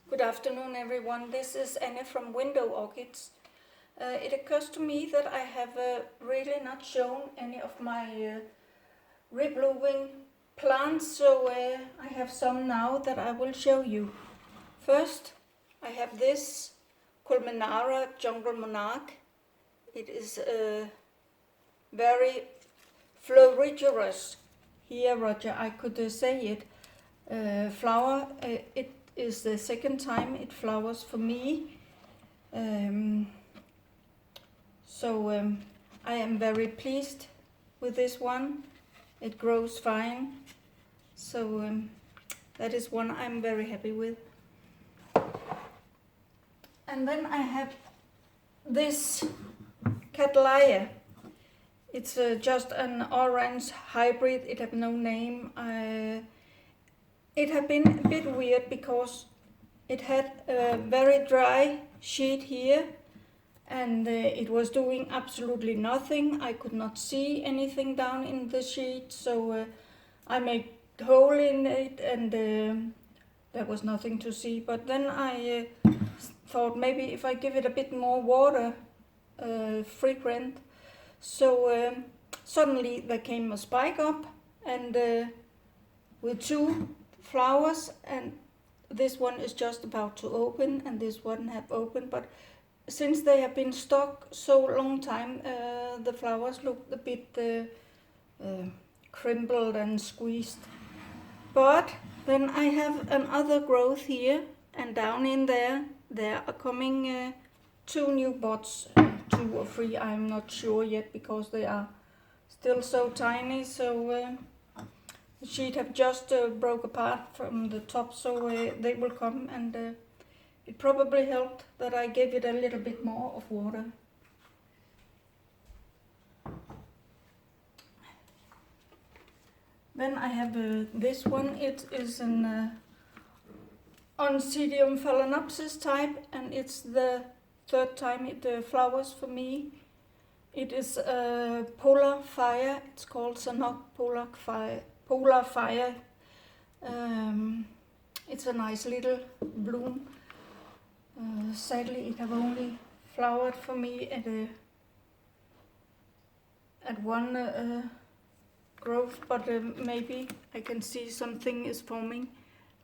Good afternoon, everyone. This is Anne from Window Orchids. It occurs to me that I have really not shown any of my reblooming plants, so I have some now that I will show you. First, I have this Carbonara Monarch. It is very florigerous. Here, Roger, I could say it. Flower. It is the second time it flowers for me. I am very pleased with this one. It grows fine. So that is one I'm very happy with. And then I have this Cataleya. It's just an orange hybrid. It have no name. It had been a bit weird because it had a very dry sheet here and it was doing absolutely nothing. I could not see anything down in the sheet, so I made a hole in it and there was nothing to see. But then I thought maybe if I give it a bit more water frequent, so suddenly there came a spike up and with two flowers, and this one is just about to open and this one have opened, but since they have been stuck so long time, the flowers look a bit crumbled and squeezed. But then I have another growth here, and down in there are coming two new buds, 2 or 3, I'm not sure yet because they are still so tiny. So the sheet have just broke apart from the top, so they will come, and it probably helped that I gave it a little bit more of water. Then I have this one. It is an Dendrobium Phallaenopsis type, and it's the third time it flowers for me. It is polar fire. It's called polar fire. It's a nice little bloom. Sadly, it have only flowered for me at one growth, but maybe I can see something is forming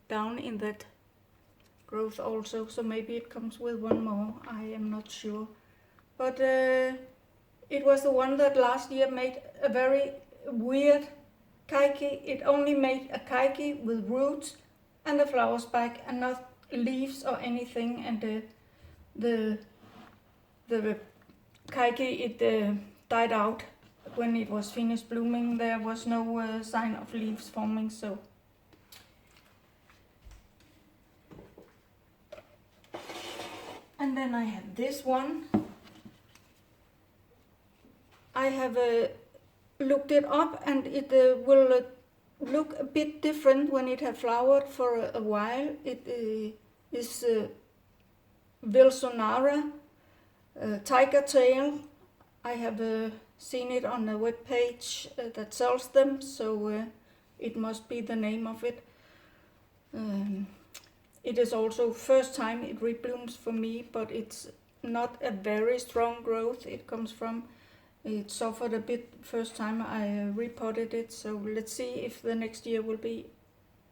down in that growth also, so maybe it comes with one more. I am not sure, but it was the one that last year made a very weird keiki. It only made a keiki with roots and a flower spike and not leaves or anything, and the keiki, it died out when it was finished blooming. There was no sign of leaves forming. So and then I have this one. I have looked it up, and it will look a bit different when it has flowered for a while. It is Cynara, Tigertail. I have seen it on a web page that sells them, so it must be the name of it. It is also first time it reblooms for me, but it's not a very strong growth it comes from. It suffered a bit first time I repotted it, so let's see if the next year will be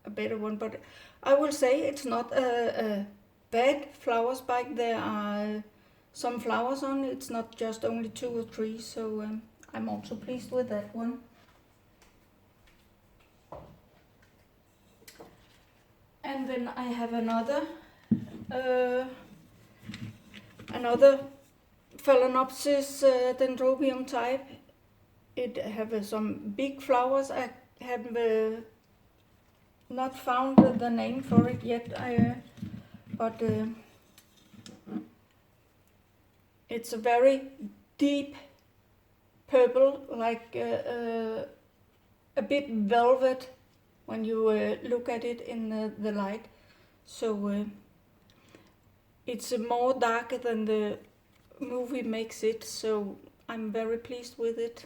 a better one. But I will say it's not a bad flower spike. There are some flowers on it. It's not just only 2 or 3, so I'm also pleased with that one. And then I have another Phalaenopsis Dendrobium type. It have some big flowers. I have not found the name for it yet, but it's a very deep purple, like a bit velvet when you look at it in the light. So it's more darker than the movie makes it, so I'm very pleased with it.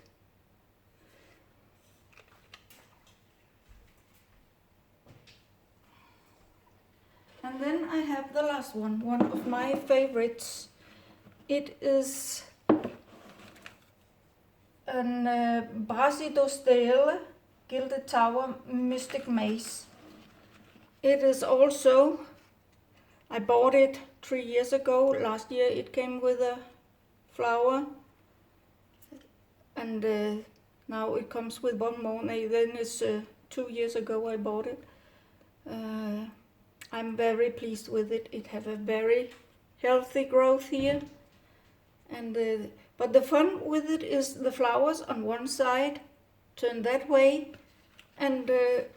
And then I have the last one of my favorites. It is an Brasidosteele Gilded Tower Mystic Mace. It is also, I bought it 3 years ago. Last year it came with a flower, and now it comes with one more. Then it's 2 years ago I bought it. I'm very pleased with it. It have a very healthy growth here, and but the fun with it is the flowers on one side turn that way, and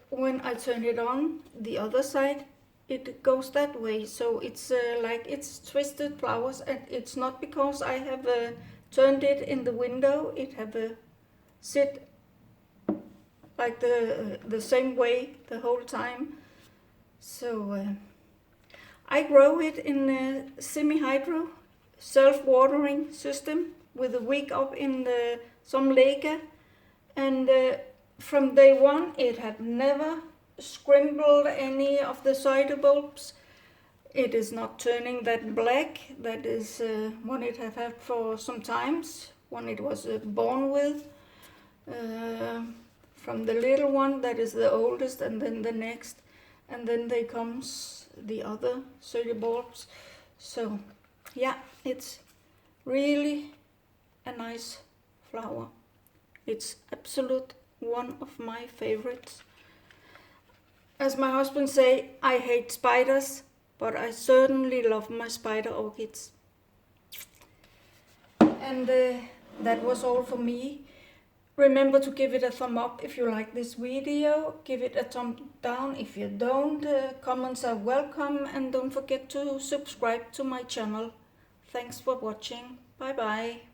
when I turn it on the other side, it goes that way. So it's like it's twisted flowers, and it's not because I have turned it in the window. It have sit like the same way the whole time. So I grow it in a semi-hydro self-watering system with a wick up in some lake, and from day one it had never scrimbled any of the cider bulbs. It is not turning that black. That is one it have had for some times, one it was born with. From the little one, that is the oldest, and then the next, and then there comes the other cider bulbs. So yeah, it's really a nice flower. It's absolute one of my favorites. As my husband say, I hate spiders, but I certainly love my spider orchids. And that was all for me. Remember to give it a thumb up if you like this video. Give it a thumb down if you don't. Comments are welcome, and don't forget to subscribe to my channel. Thanks for watching. Bye bye.